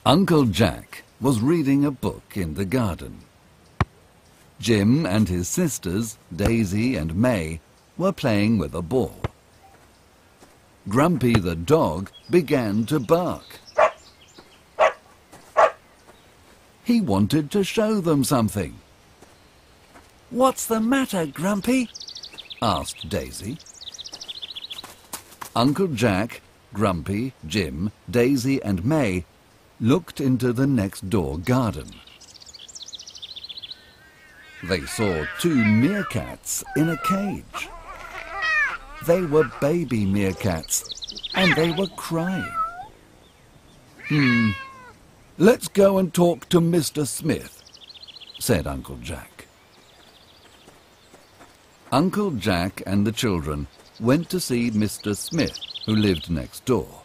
Uncle Jack was reading a book in the garden. Jim and his sisters, Daisy and May, were playing with a ball. Grumpy the dog began to bark. He wanted to show them something. "What's the matter, Grumpy?" asked Daisy. Uncle Jack, Grumpy, Jim, Daisy and May looked into the next-door garden. They saw 2 meerkats in a cage. They were baby meerkats, and they were crying. "Let's go and talk to Mr. Smith," said Uncle Jack. Uncle Jack and the children went to see Mr. Smith, who lived next door.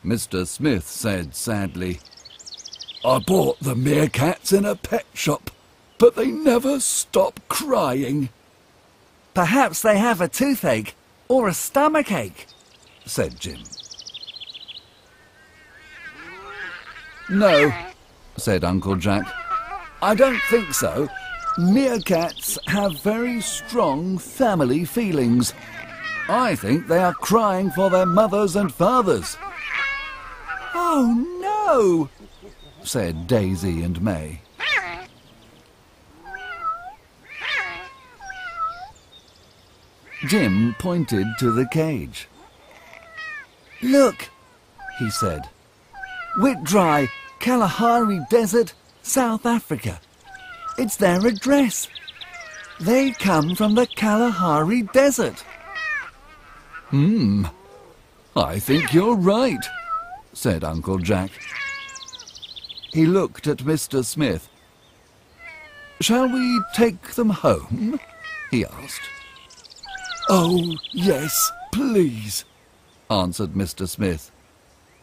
Mr. Smith said sadly, "I bought the meerkats in a pet shop, but they never stop crying." "Perhaps they have a toothache or a stomachache," said Jim. "No," said Uncle Jack. "I don't think so. Meerkats have very strong family feelings. I think they are crying for their mothers and fathers." "Oh, no," said Daisy and May. Jim pointed to the cage. "Look," he said. "Whitdry, Kalahari Desert, South Africa. It's their address. They come from the Kalahari Desert." "I think you're right," said Uncle Jack. He looked at Mr. Smith. "Shall we take them home?" he asked. "Oh, yes, please," answered Mr. Smith.